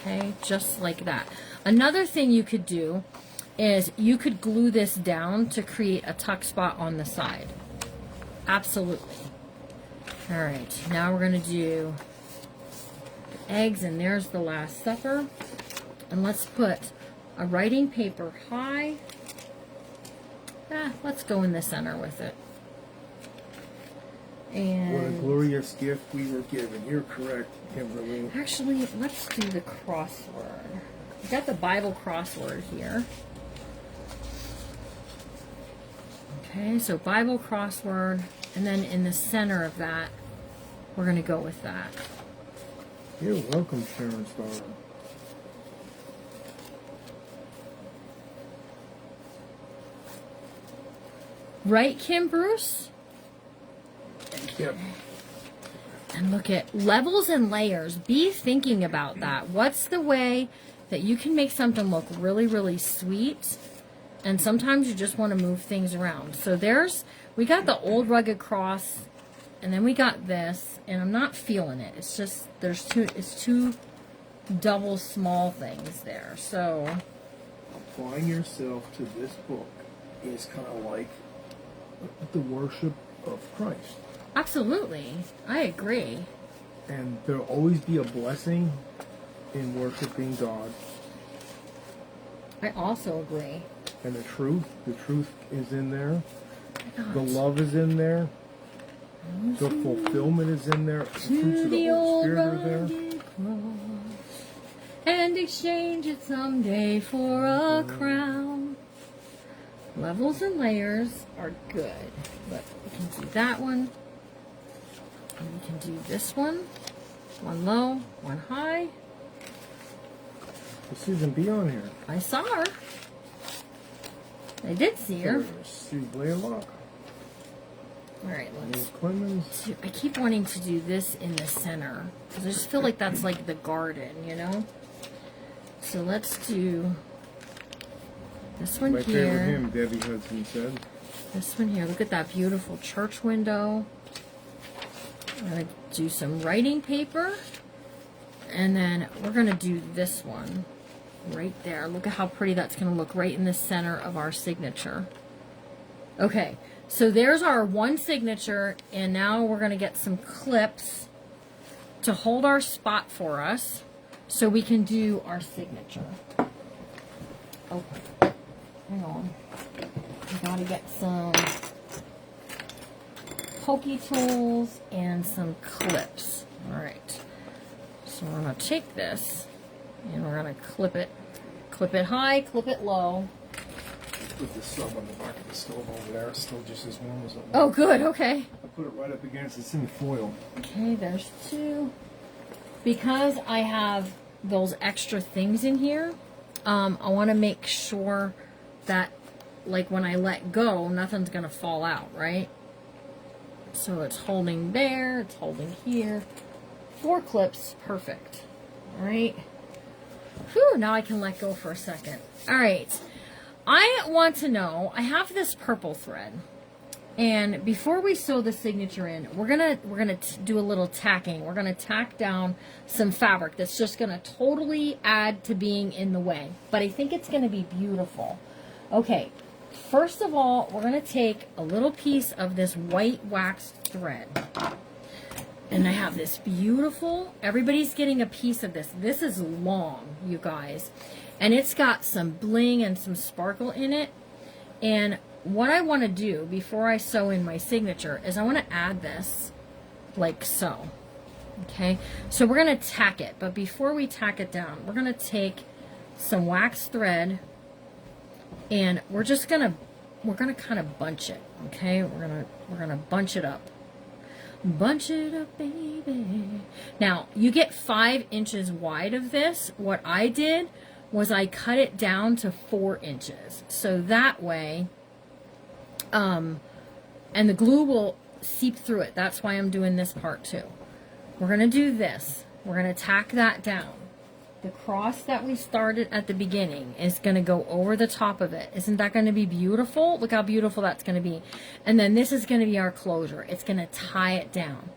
Okay, just like that. Another thing you could do is you could glue this down to create a tuck spot on the side. Absolutely. All right, now we're going to do the eggs, and there's the Last Supper. And let's put a writing paper high. Let's go in the center with it. And what a glorious gift we were given. You're correct, Kimberly. actually, let's do the crossword. We got the Bible crossword here. Okay, so Bible crossword, and then in the center of that, we're going to go with that. You're welcome, Sharon Star. Right, Kim Bruce? Yep. And look at levels and layers. Be thinking about that. What's the way that you can make something look really, really sweet? And sometimes you just want to move things around. So we got the old rugged cross, and then we got this, and I'm not feeling it. It's just, it's two double small things there. So Applying yourself to this book is kind of like the worship of Christ. absolutely, I agree. And there'll always be a blessing in worshiping God. I also agree. And the truth is in there. Oh my The gosh. love is in there. The fulfillment is in there. The fruits To of the the Holy old Spirit are there. rugged cross, and exchange it someday for a crown. Levels and layers are good, but we can do that one, and we can do this one low, one high. Is Susan B on here? I saw her. I did see her. Sue Blaylock. All right, Liz let's Clemens. I keep wanting to do this in the center because I just feel like that's like the garden, you know? So let's do this one My here. favorite hymn, Debbie Hudson said. This one here. Look at that beautiful church window. I'm going to do some writing paper. And then we're going to do this one right there. Look at how pretty that's going to look right in the center of our signature. Okay. So there's our one signature, and now we're going to get some clips to hold our spot for us so we can do our signature. Oh, hang on. We got to get some pokey tools and some clips. All right. So we're going to take this, and we're going to clip it high, clip it low. Put the sub on the back of the stove over there. It's still just as warm as it was. Oh, good. Okay. I put it right up against. It's in foil. Okay, there's two. because I have those extra things in here, I want to make sure that, like, when I let go, nothing's going to fall out, right? So it's holding there, it's holding here. 4 clips, perfect. All right. Whew, now I can let go for a second. All right. I want to know, I have this purple thread. And before we sew the signature in, we're gonna do a little tacking. We're gonna tack down some fabric that's just gonna totally add to being in the way. But I think it's gonna be beautiful. Okay, first of all, we're gonna take a little piece of this white waxed thread. And I have this beautiful, everybody's getting a piece of this. This is long, you guys. And it's got some bling and some sparkle in it. And what I want to do before I sew in my signature is I want to add this like so. Okay, so we're going to tack it, but before we tack it down, we're going to take some wax thread and we're going to kind of bunch it. Okay, we're going to bunch it up. Bunch it up, baby. Now, you get 5 inches wide of this. What I did was I cut it down to 4 inches. So that way, and the glue will seep through it. That's why I'm doing this part too. We're going to do this. We're going to tack that down. The cross that we started at the beginning is going to go over the top of it. Isn't that going to be beautiful? Look how beautiful that's going to be. And then this is going to be our closure. It's going to tie it down.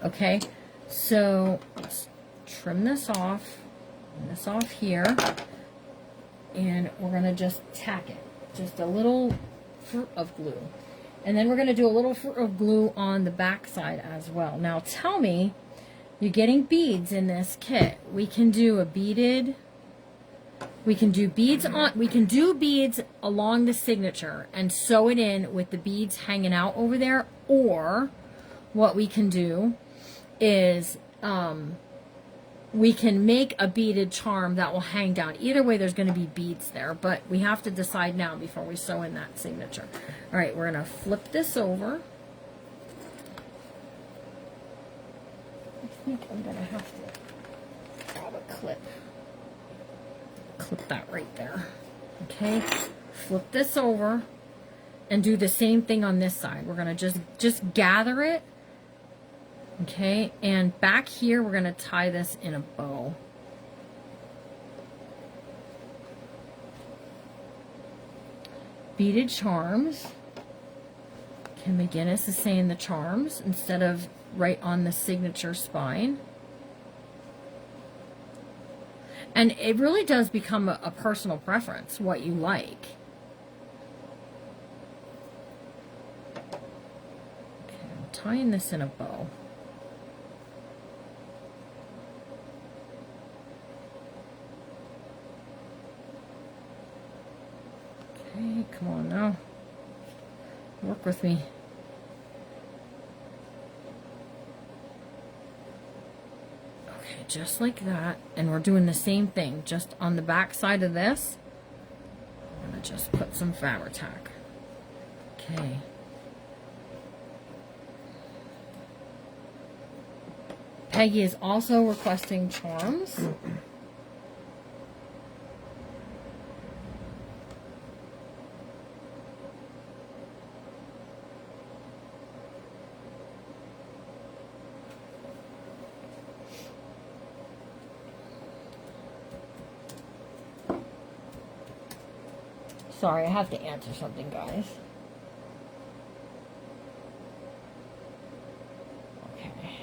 Okay, so let's trim this off here, and we're going to just tack it. Just a little fruit of glue. And then we're going to do a little fruit of glue on the back side as well. Now tell me, you're getting beads in this kit. We can do a beaded, we can do beads along the signature and sew it in with the beads hanging out over there. Or what we can do is we can make a beaded charm that will hang down. Either way, there's going to be beads there, but we have to decide now before we sew in that signature. All right, we're going to flip this over. I think I'm going to have to grab a clip. Clip that right there. Okay, flip this over and do the same thing on this side. We're going to just gather it. Okay, and back here we're going to tie this in a bow. Beaded charms. Kim McGinnis is saying the charms instead of right on the signature spine. And it really does become a personal preference, what you like. Okay, I'm tying this in a bow. Okay, come on now. Work with me. Okay, just like that. And we're doing the same thing, just on the back side of this. I'm going to just put some fabric tack. Okay. Peggy is also requesting charms. Sorry, I have to answer something, guys. Okay.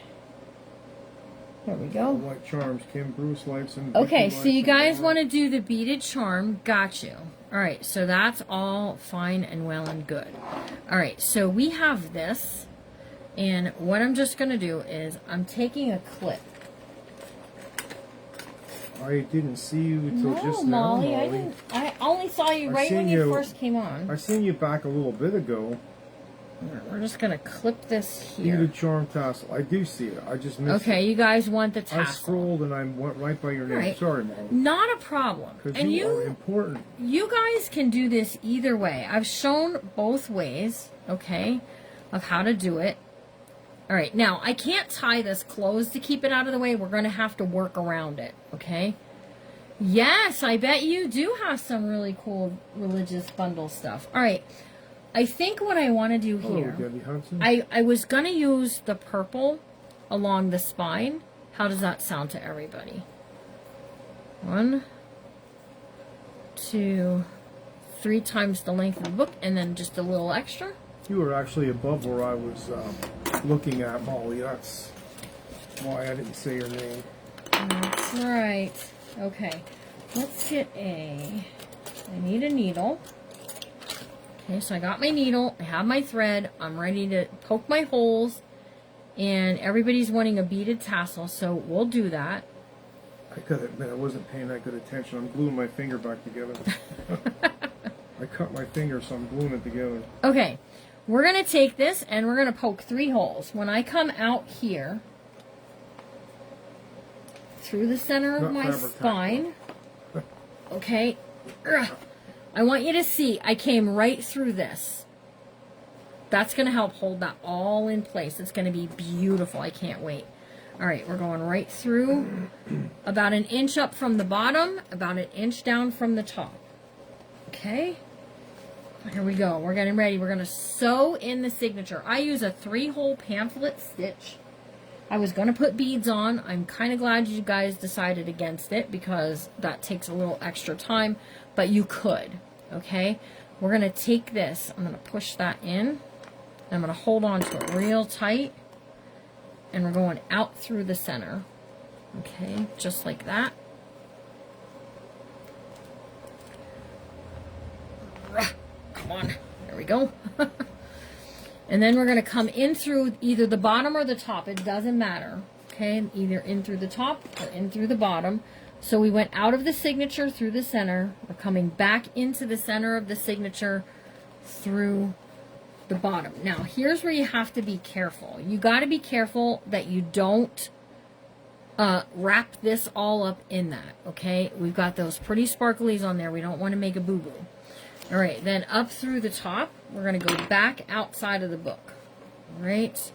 There we go. White charms, Kim Bruce likes them. Okay, so you guys want to do the beaded charm. Got you. All right, so that's all fine and well and good. All right, so we have this. And what I'm just going to do is I'm taking a clip. I didn't see you until just now, Molly. Molly. I only saw you right when you first came on. I seen you back a little bit ago. We're just going to clip this here. Beaded charm tassel. I do see it. I just missed it. Okay, you guys want the tassel. I scrolled and I went right by your name. Right. Sorry, Molly. Not a problem. And you are important. You guys can do this either way. I've shown both ways, okay, of how to do it. All right, now I can't tie this closed to keep it out of the way. We're going to have to work around it, okay? Yes, I bet you do have some really cool religious bundle stuff. All right, I think what I want to do here, Debbie Hudson. I was going to use the purple along the spine. How does that sound to everybody? 1, 2, 3 times the length of the book, and then just a little extra. You were actually above where I was looking at, Molly. That's why I didn't say your name. That's right. Okay, let's get I need a needle. Okay, so I got my needle, I have my thread, I'm ready to poke my holes, and everybody's wanting a beaded tassel, so we'll do that. I gotta admit, I wasn't paying that good attention. I'm gluing my finger back together. I cut my finger, so I'm gluing it together. Okay, we're going to take this and we're going to poke 3 holes. When I come out here, through the center of my spine, okay, I want you to see I came right through this. That's going to help hold that all in place. It's going to be beautiful. I can't wait. All right, we're going right through, about 1 inch up from the bottom, about 1 inch down from the top. Okay, here we go. We're getting ready. We're going to sew in the signature. I use a 3-hole pamphlet stitch. I was going to put beads on. I'm kind of glad you guys decided against it because that takes a little extra time, but you could. Okay, we're going to take this. I'm going to push that in. I'm going to hold on to it real tight. And we're going out through the center. Okay, just like that. Come on. There we go. And then we're going to come in through either the bottom or the top. It doesn't matter. Okay, either in through the top or in through the bottom. So we went out of the signature through the center. We're coming back into the center of the signature through the bottom. Now, here's where you have to be careful. You got to be careful that you don't wrap this all up in that, okay? We've got those pretty sparklies on there. We don't want to make a boo-boo. All right, then up through the top, we're going to go back outside of the book. All right?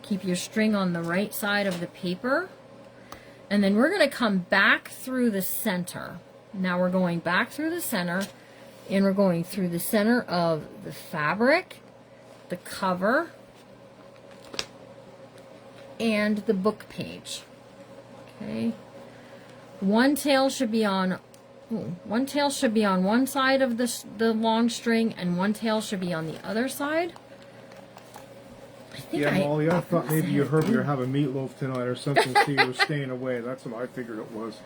Keep your string on the right side of the paper. And then we're going to come back through the center. Now we're going back through the center, and we're going through the center of the fabric, the cover, and the book page. Okay. One tail should be on one side of the long string, and one tail should be on the other side. Molly, I thought maybe you heard we were having meatloaf tonight or something, so you were staying away. That's what I figured it was.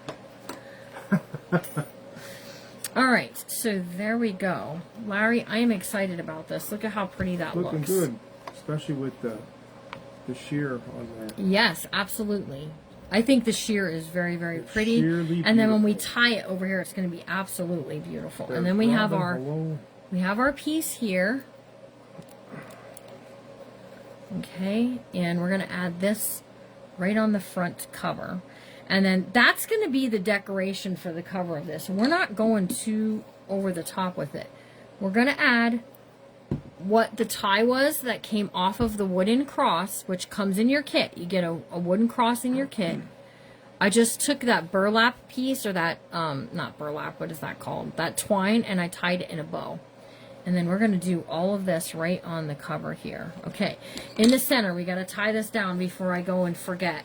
All right, so there we go. Larry, I am excited about this. Look at how pretty that looks. Looking good, especially with the sheer on there. Yes, absolutely. I think the sheer is very, very pretty. And then when we tie it over here, it's going to be absolutely beautiful. There's and then we have Robin, our piece here. Okay, and we're going to add this right on the front cover. And then that's going to be the decoration for the cover of this. We're not going too over the top with it. We're going to add what the tie was that came off of the wooden cross, which comes in your kit. You get a wooden cross in your kit. I just took that burlap piece, or that, not burlap, what is that called? That twine, and I tied it in a bow. And then we're going to do all of this right on the cover here. Okay, in the center, we got to tie this down before I go and forget.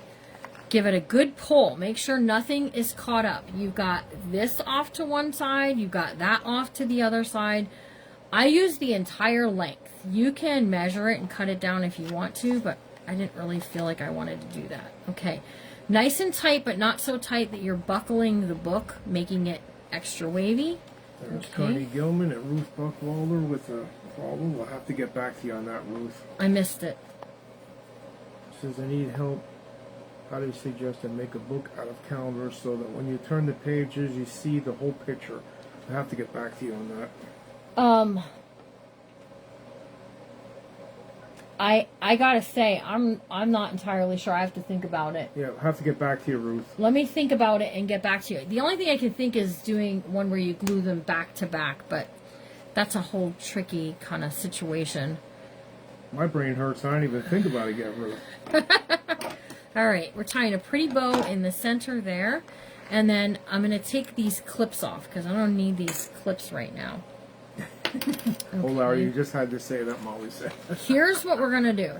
Give it a good pull. Make sure nothing is caught up. You've got this off to one side. You've got that off to the other side. I use the entire length. You can measure it and cut it down if you want to, but I didn't really feel like I wanted to do that. Okay, nice and tight, but not so tight that you're buckling the book, making it extra wavy. There's Connie Gilman and Ruth Buckwalder with a problem. We'll have to get back to you on that, Ruth. I missed it. Says, I need help. How do you suggest I make a book out of calendars so that when you turn the pages, you see the whole picture? I have to get back to you on that. I gotta say, I'm not entirely sure. I have to think about it. Yeah, I'll have to get back to you, Ruth. Let me think about it and get back to you. The only thing I can think is doing one where you glue them back to back, but that's a whole tricky kind of situation. My brain hurts. I don't even think about it getting rid of. All right, we're tying a pretty bow in the center there. And then I'm going to take these clips off because I don't need these clips right now. Okay. Oh, Larry, you just had to say that, Molly said. Here's what we're going to do.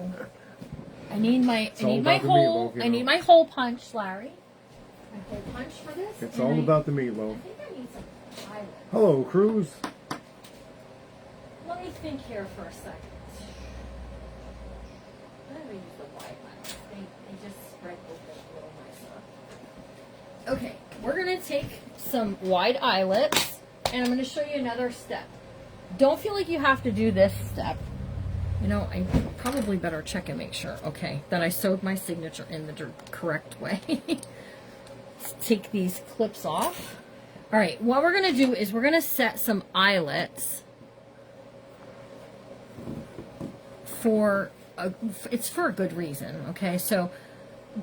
I need my hole. Meatloaf, you know. I need my hole punch, Larry. My hole punch for this. It's all about the meatloaf. I think I need some eyelets. Hello, Cruz. Let me think here for a second. I'm going to use the wide ones. They just spread open a little nicer. Okay, we're going to take some wide eyelets, and I'm going to show you another step. Don't feel like you have to do this step. You know, I probably better check and make sure, okay, that I sewed my signature in the correct way. Let's take these clips off. All right, what we're going to do is we're going to set some eyelets for, it's for a good reason, okay? So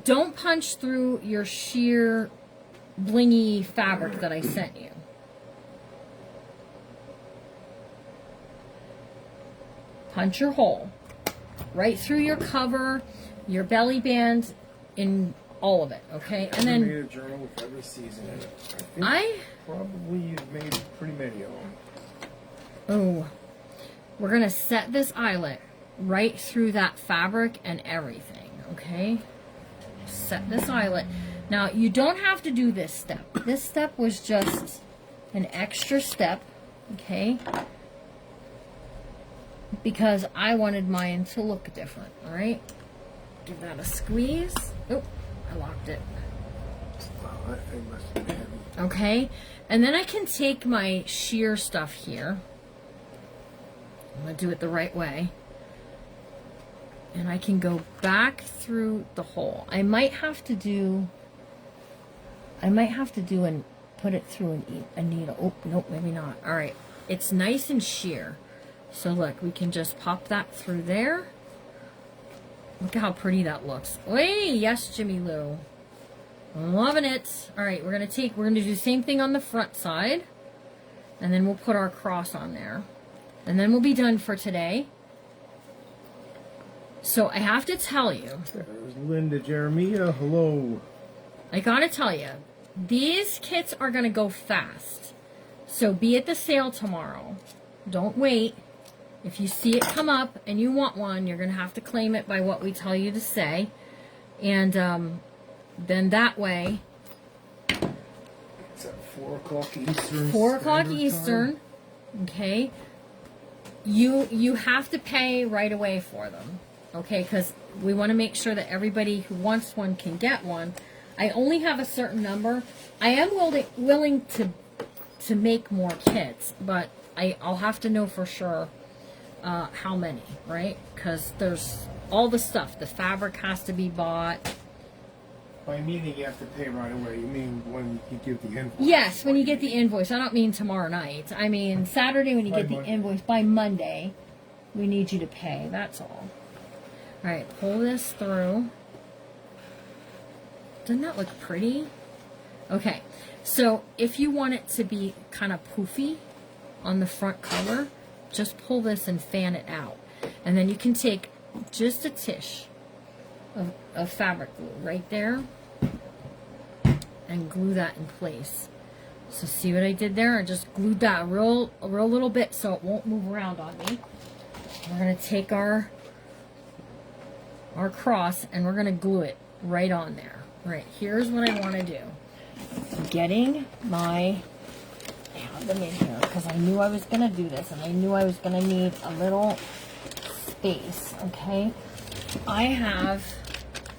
don't punch through your sheer blingy fabric that I sent you. Punch your hole right through your cover, your belly band, in all of it, okay? And then made a journal with every season in it. I think probably you've made pretty many of them. Oh, we're gonna set this eyelet right through that fabric and everything, okay? Set this eyelet. Now, you don't have to do this step. This step was just an extra step, okay? Because I wanted mine to look different, all right? Give that a squeeze. Oh, I locked it. Wow, that thing must be heavy. Okay, and then I can take my sheer stuff here. I'm gonna do it the right way. And I can go back through the hole. I might have to do and put it through a needle. Oh, nope, maybe not. All right, it's nice and sheer. So look, we can just pop that through there. Look at how pretty that looks. Hey, yes, Jimmy Lou. I'm loving it. All right, we're gonna do the same thing on the front side, and then we'll put our cross on there, and then we'll be done for today. So I have to tell you, There's Linda Jeremiah. Hello. I gotta tell you, these kits are gonna go fast. So be at the sale tomorrow. Don't wait. If you see it come up and you want one, you're going to have to claim it by what we tell you to say. And then that way... It's at 4 o'clock Eastern. 4 o'clock Standard Eastern. Time. Okay. You have to pay right away for them. Okay, because we want to make sure that everybody who wants one can get one. I only have a certain number. I am willing to make more kits, but I'll have to know for sure how many, right? Because there's all the stuff. The fabric has to be bought. By meaning you have to pay right away, you mean when you give the invoice? Yes, when you get the invoice. I don't mean tomorrow night. I mean Saturday when you get the invoice. By Monday, we need you to pay. That's all. All right, pull this through. Doesn't that look pretty? Okay, so if you want it to be kind of poofy on the front cover, just pull this and fan it out. And then you can take just a tish of fabric glue right there and glue that in place. So see what I did there? I just glued that a real little bit so it won't move around on me. We're going to take our cross and we're going to glue it right on there. All right, here's what I want to do. I'm getting my... I have them in here because I knew I was going to do this and I knew I was going to need a little space, okay? I have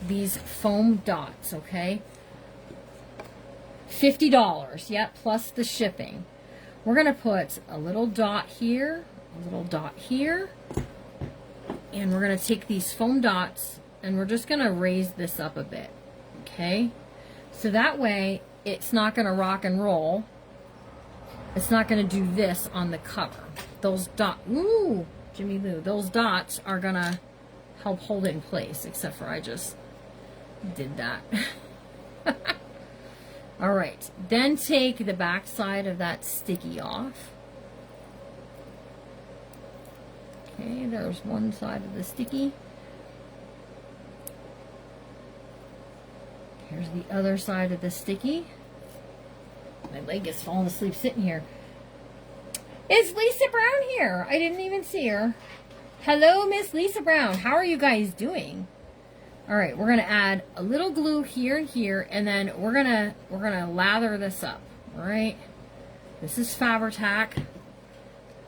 these foam dots, okay? $50, yep, plus the shipping. We're going to put a little dot here, a little dot here, and we're going to take these foam dots and we're just going to raise this up a bit, okay? So that way it's not going to rock and roll. It's not going to do this on the cover. Those dots, ooh, Jimmy Lou, those dots are going to help hold it in place, except for I just did that. All right, then take the back side of that sticky off. Okay, there's one side of the sticky. Here's the other side of the sticky. My leg is falling asleep sitting here. Is Lisa Brown here? I didn't even see her. Hello, Miss Lisa Brown. How are you guys doing? All right, we're gonna add a little glue here and here, and then we're gonna lather this up. All right. This is Fabri-Tac.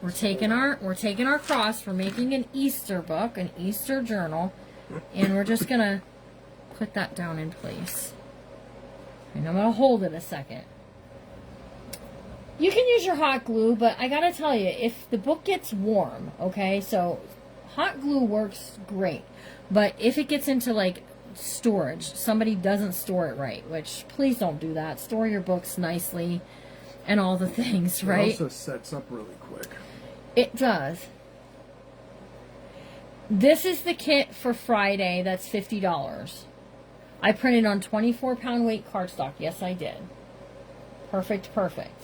We're taking our cross. We're making an Easter book, an Easter journal, and we're just gonna put that down in place. And I'm gonna hold it a second. You can use your hot glue, but I gotta tell you, if the book gets warm, okay, so hot glue works great. But if it gets into like storage, somebody doesn't store it right, which please don't do that. Store your books nicely and all the things, right? It also sets up really quick. It does. This is the kit for Friday. That's $50. I printed on 24-pound weight cardstock. Yes, I did. Perfect, perfect.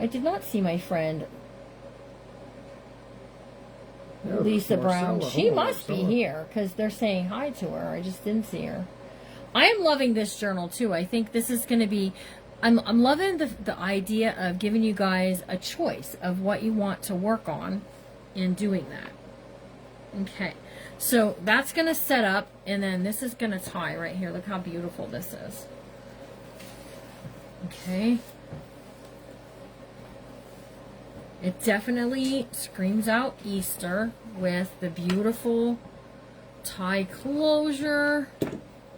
I did not see my friend Lisa Brown. She must be here because they're saying hi to her. I just didn't see her. I am loving this journal too. I think this is going to be, I'm loving the idea of giving you guys a choice of what you want to work on in doing that. Okay, so that's going to set up, and then this is going to tie right here. Look how beautiful this is. Okay. It definitely screams out Easter with the beautiful tie closure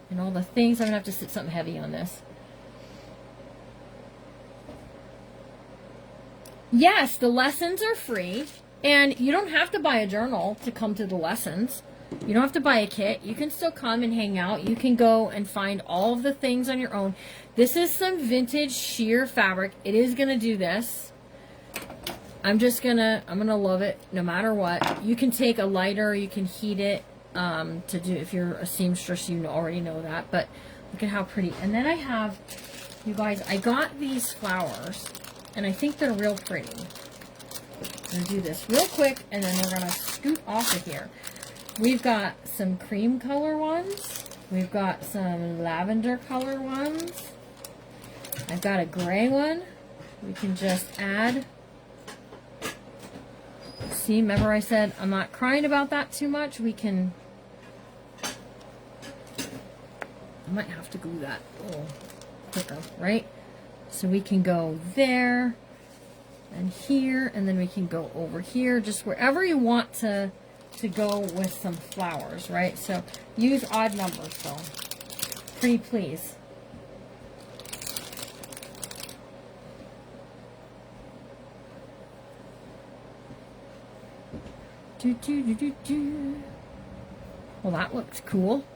and all the things. I'm going to have to sit something heavy on this. Yes, the lessons are free, and you don't have to buy a journal to come to the lessons. You don't have to buy a kit. You can still come and hang out. You can go and find all of the things on your own. This is some vintage sheer fabric. It is going to do this. I'm gonna love it no matter what. You can take a lighter, you can heat it to do, if you're a seamstress, you already know that, but look at how pretty. And then I have, you guys, I got these flowers, and I think they're real pretty. I'm gonna do this real quick, and then we're gonna scoot off of here. We've got some cream color ones. We've got some lavender color ones. I've got a gray one. We can just add. See, remember I said I'm not crying about that too much. We can, I might have to glue that a little quicker, right? So we can go there and here, and then we can go over here, just wherever you want to go with some flowers, right? So use odd numbers though. Pretty please. Well, that looks cool,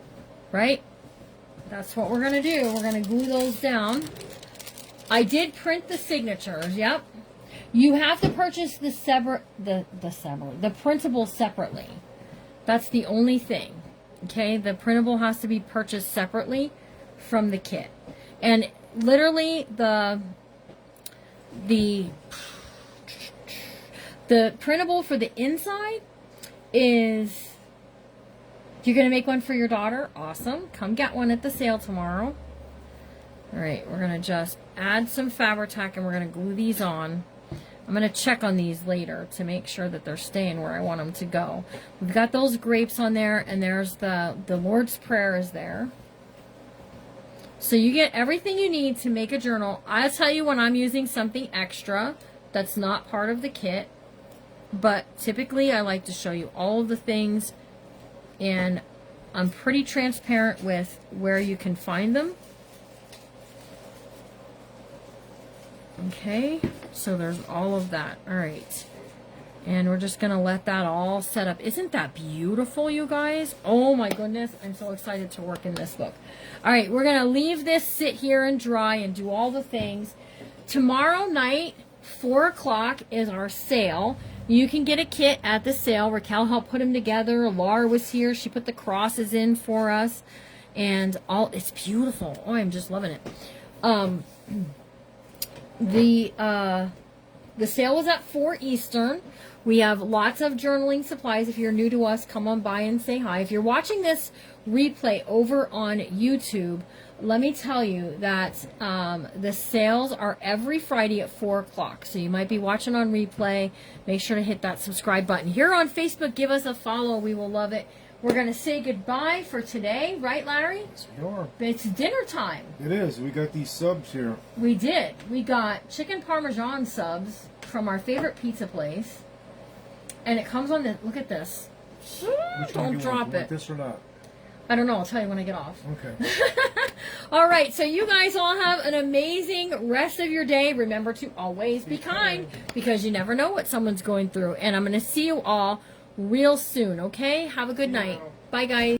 right? That's what we're going to do. We're going to glue those down. I did print the signatures, yep. You have to purchase the printable separately. That's the only thing, okay? The printable has to be purchased separately from the kit. And literally the printable for the inside is, you're going to make one for your daughter? Awesome. Come get one at the sale tomorrow. All right, we're going to just add some Fabri-Tac and we're going to glue these on. I'm going to check on these later to make sure that they're staying where I want them to go. We've got those grapes on there, and there's the Lord's Prayer is there. So you get everything you need to make a journal. I'll tell you when I'm using something extra that's not part of the kit. But typically I like to show you all of the things, and I'm pretty transparent with where you can find them. Okay, so there's all of that. All right, and we're just gonna let that all set up. Isn't that beautiful, you guys? Oh my goodness, I'm so excited to work in this book. All right, we're gonna leave this sit here and dry and do all the things. Tomorrow night, 4 o'clock is our sale. You can get a kit at the sale. Raquel helped put them together. Laura was here. She put the crosses in for us. And it's beautiful. Oh, I'm just loving it. The sale was at 4 Eastern. We have lots of journaling supplies. If you're new to us, come on by and say hi. If you're watching this replay over on YouTube, let me tell you that the sales are every Friday at 4 o'clock. So you might be watching on replay. Make sure to hit that subscribe button. Here on Facebook, give us a follow. We will love it. We're going to say goodbye for today. Right, Larry? Sure. It's dinner time. It is. We got these subs here. We did. We got chicken parmesan subs from our favorite pizza place. And it comes on the, look at this. Don't drop it. Want this or not? I don't know. I'll tell you when I get off. Okay. All right. So you guys all have an amazing rest of your day. Remember to always be kind because you never know what someone's going through. And I'm going to see you all real soon. Okay? Have a good night. Bye, guys.